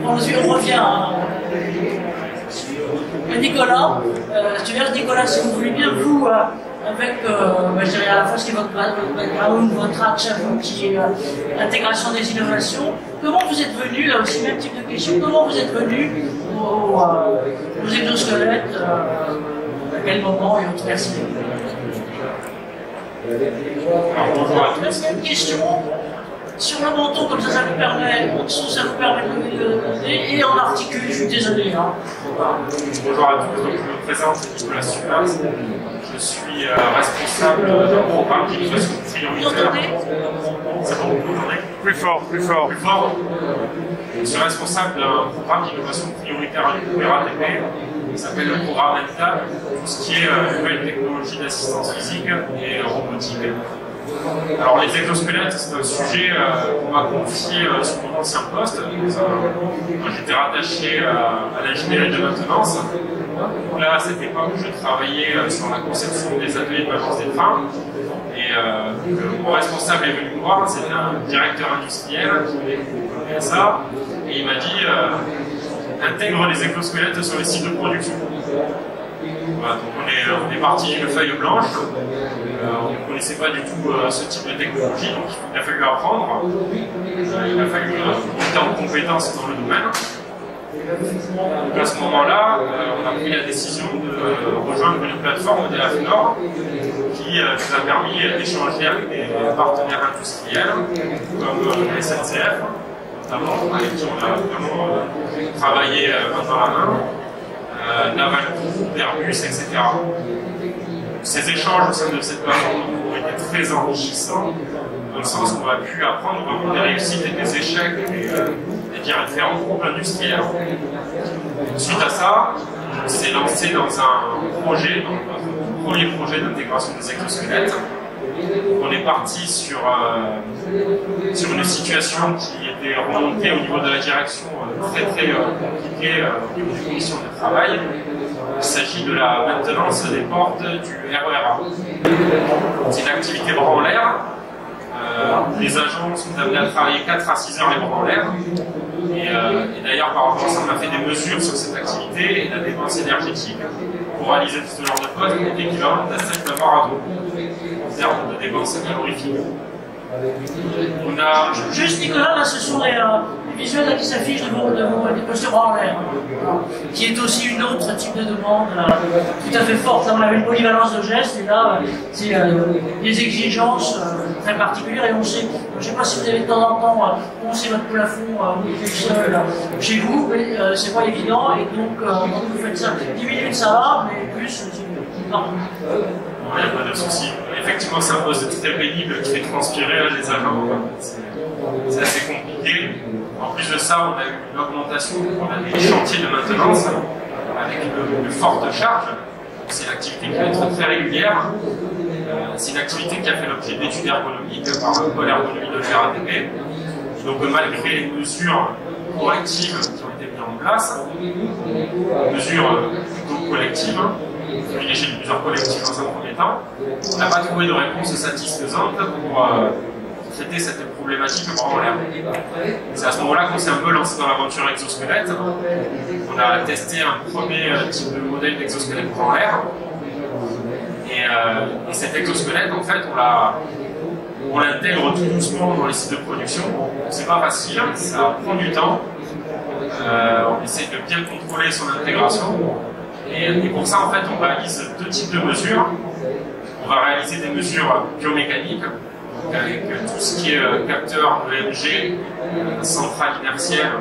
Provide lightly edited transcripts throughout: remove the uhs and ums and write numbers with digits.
on revient à Nicolas. Nicolas, si vous voulez bien, vous, avec je dirais à la fois ce qui est votre background, votre axe à vous qui est l'intégration des innovations, comment vous êtes venu, là aussi même type de question, comment vous êtes venu aux exosquelettes, à quel moment et autres? Merci. Deuxième question, sur le menton, comme ça vous permet, en dessous, ça vous permet de donner, et en articule, je suis désolé. Hein. Bonjour à tous, donc je me présente, Nicolas Supaz. Je suis responsable d'un programme d'innovation prioritaire. C'est bon, vous entendez? Plus fort, plus fort. Plus fort. Je suis responsable d'un programme d'innovation prioritaire à l'URATP. Il s'appelle le programme ENTA, tout ce qui est nouvelles technologies d'assistance physique et robotique. Alors les exosquelettes, c'est un sujet qu'on m'a confié sur mon ancien poste. J'étais rattaché à l'ingénierie de maintenance. Donc là, à cette époque, je travaillais sur la conception des ateliers de maintenance des trains. Et mon responsable est venu me voir, c'était un directeur industriel qui connaît ça. Et il m'a dit intègre les exosquelettes sur les sites de production. Voilà, donc on est parti d'une feuille blanche. On ne connaissait pas du tout ce type de technologie, donc il a fallu apprendre. Il a fallu monter en compétences dans le domaine. Donc à ce moment-là, on a pris la décision de rejoindre une plateforme de l'AFNOR qui nous a permis d'échanger avec des partenaires industriels comme la SNCF, notamment, avec qui on a vraiment travaillé main dans la main, Navalco, Airbus, etc. Ces échanges au sein de cette plateforme ont été très enrichissants, dans le sens qu'on a pu apprendre vraiment des réussites et des échecs des différents groupes industriels. Suite à ça, on s'est lancé dans un projet, dans notre premier projet d'intégration des exosquelettes. On est parti sur une situation qui était remontée au niveau de la direction très compliquée au niveau des conditions de travail. Il s'agit de la maintenance des portes du RERA. C'est une activité bras en l'air. Les agents sont amenés à travailler 4 à 6 heures les bras en l'air. Et d'ailleurs, par rapport à ça, on a fait des mesures sur cette activité et la dépense énergétique pour réaliser ce genre de poste est équivalent à 7 laboratoires en termes de dépenses calorifiques. On a... Juste Nicolas, là ce sont les visuels là, qui s'affichent des postes bras en l'air, qui est aussi une autre type de demande tout à fait forte. Là on avait une polyvalence de gestes et là c'est des exigences très particulières et on sait, je ne sais pas si vous avez de temps en temps poncer votre plafond chez vous, mais c'est pas évident et donc vous faites ça 10 minutes ça va, mais plus non. Il n'y a pas de souci. Effectivement, c'est un poste très pénible qui fait transpirer les agents. C'est assez compliqué. En plus de ça, on a eu une augmentation. On a des chantiers de maintenance avec de fortes charges. C'est une activité qui va être très régulière. C'est une activité qui a fait l'objet d'études ergonomiques par le pôle ergonomie de l'URATP. Donc, malgré les mesures correctives qui ont été mises en place, mesures plutôt collectives, privilégier les mesures collectives dans un premier temps, on n'a pas trouvé de réponse satisfaisante pour traiter cette problématique bras en l'air. C'est à ce moment-là qu'on s'est un peu lancé dans l'aventure exosquelette. On a testé un premier type de modèle d'exosquelette bras en l'air. Et cet exosquelette, en fait, on l'intègre tout doucement dans les sites de production. C'est pas facile, ça prend du temps. On essaie de bien contrôler son intégration. Et pour ça, en fait, on réalise 2 types de mesures. On va réaliser des mesures biomécaniques, avec tout ce qui est capteur EMG, centrale inertielle,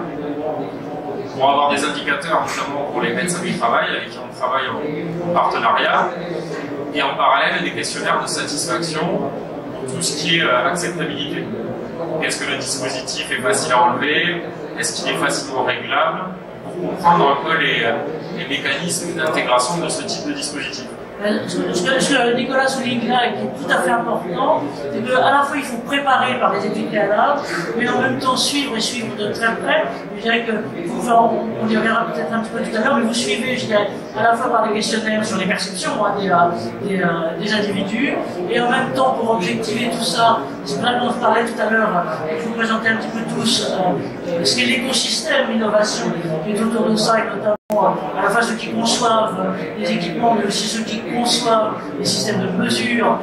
pour avoir des indicateurs, notamment pour les médecins du travail, avec qui on travaille en partenariat. Et en parallèle, des questionnaires de satisfaction pour tout ce qui est acceptabilité. Est-ce que le dispositif est facile à enlever? Est-ce qu'il est facilement réglable? Pour comprendre un peu les mécanismes d'intégration de ce type de dispositif. Ce que Nicolas souligne là et qui est tout à fait important, c'est qu'à la fois il faut préparer par des études préalables, mais en même temps suivre et suivre de très près. Je dirais que on y reviendra peut-être un petit peu tout à l'heure, mais vous suivez, je dirais, à la fois par des questionnaires sur les perceptions des individus, et en même temps pour objectiver tout ça, C'est vrai qu'on parlait tout à l'heure, je vous présentais un petit peu tous ce qu'est l'écosystème innovation qui est autour de ça, et notamment à la fois ceux qui conçoivent les équipements, mais aussi ceux qui conçoivent les systèmes de mesure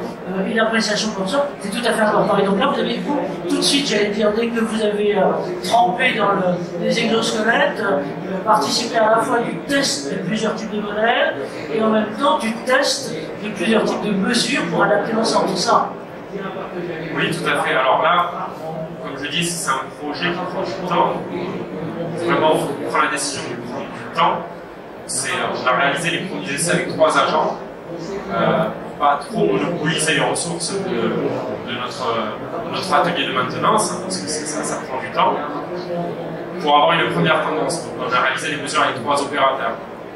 et l'appréciation comme ça. C'est tout à fait important. Et donc là, vous avez tout de suite, j'allais dire, dès que vous avez trempé dans les exosquelettes, participé à la fois du test de plusieurs types de modèles et en même temps du test de plusieurs types de mesures pour adapter l'ensemble. C'est ça? Oui, tout à fait. Alors là, comme je dis, c'est un projet qui prend du temps. Vraiment, on prend la décision de prendre du temps. On a réalisé les premiers essais avec 3 agents. Pour pas trop monopoliser les ressources de notre atelier de maintenance, parce que ça prend du temps. Pour avoir une première tendance, donc on a réalisé les mesures avec 3 opérateurs.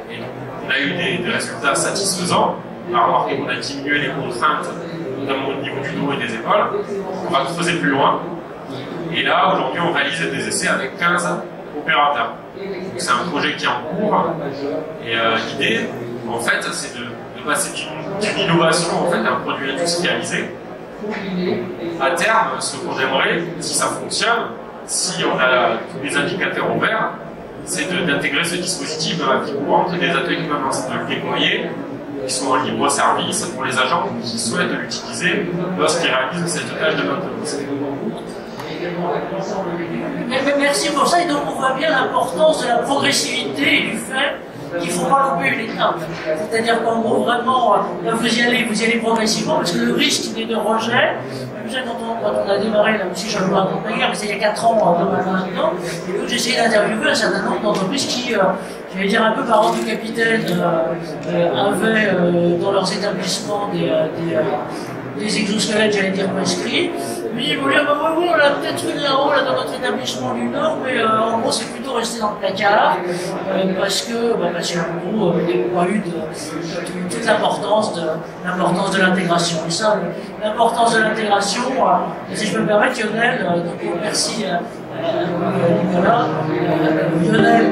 Et donc, on a eu des résultats satisfaisants. On a remarqué qu'on a diminué les contraintes, notamment au niveau du dos et des épaules. On va creuser plus loin. Et là, aujourd'hui, on réalise des essais avec 15 opérateurs. C'est un projet qui est en cours. Et l'idée, en fait, c'est de passer d'une innovation en fait, à un produit industrialisé. À terme, ce qu'on aimerait, si ça fonctionne, si on a tous les indicateurs ouverts, c'est d'intégrer ce dispositif dans la vie courante des ateliers de maintenance, de le déployer, qui sont en libre service pour les agents qui souhaitent l'utiliser lorsqu'ils réalisent cette tâche de maintenance. Merci pour ça, et donc on voit bien l'importance de la progressivité et du fait qu'il ne faut pas louper une étape. C'est-à-dire qu'en gros, vraiment, là, vous y allez progressivement, parce que le risque de rejet, quand on a démarré, là aussi je le vois accompagner, mais c'était il y a 4 ans maintenant, et donc j'ai essayé d'interviewer un certain nombre d'entreprises qui, j'allais dire un peu par ordre du capitaine, avaient dans leurs établissements des exosquelettes, j'allais dire prescrits. Lui, il voulait, on a peut-être une là-haut, là, dans notre établissement du Nord, mais en gros, c'est plutôt resté dans le placard, parce que, en gros, il n'y a pas eu toute l'importance de l'intégration. Et ça, l'importance de l'intégration, si je peux me permettre, Lionel, donc merci Nicolas, Lionel,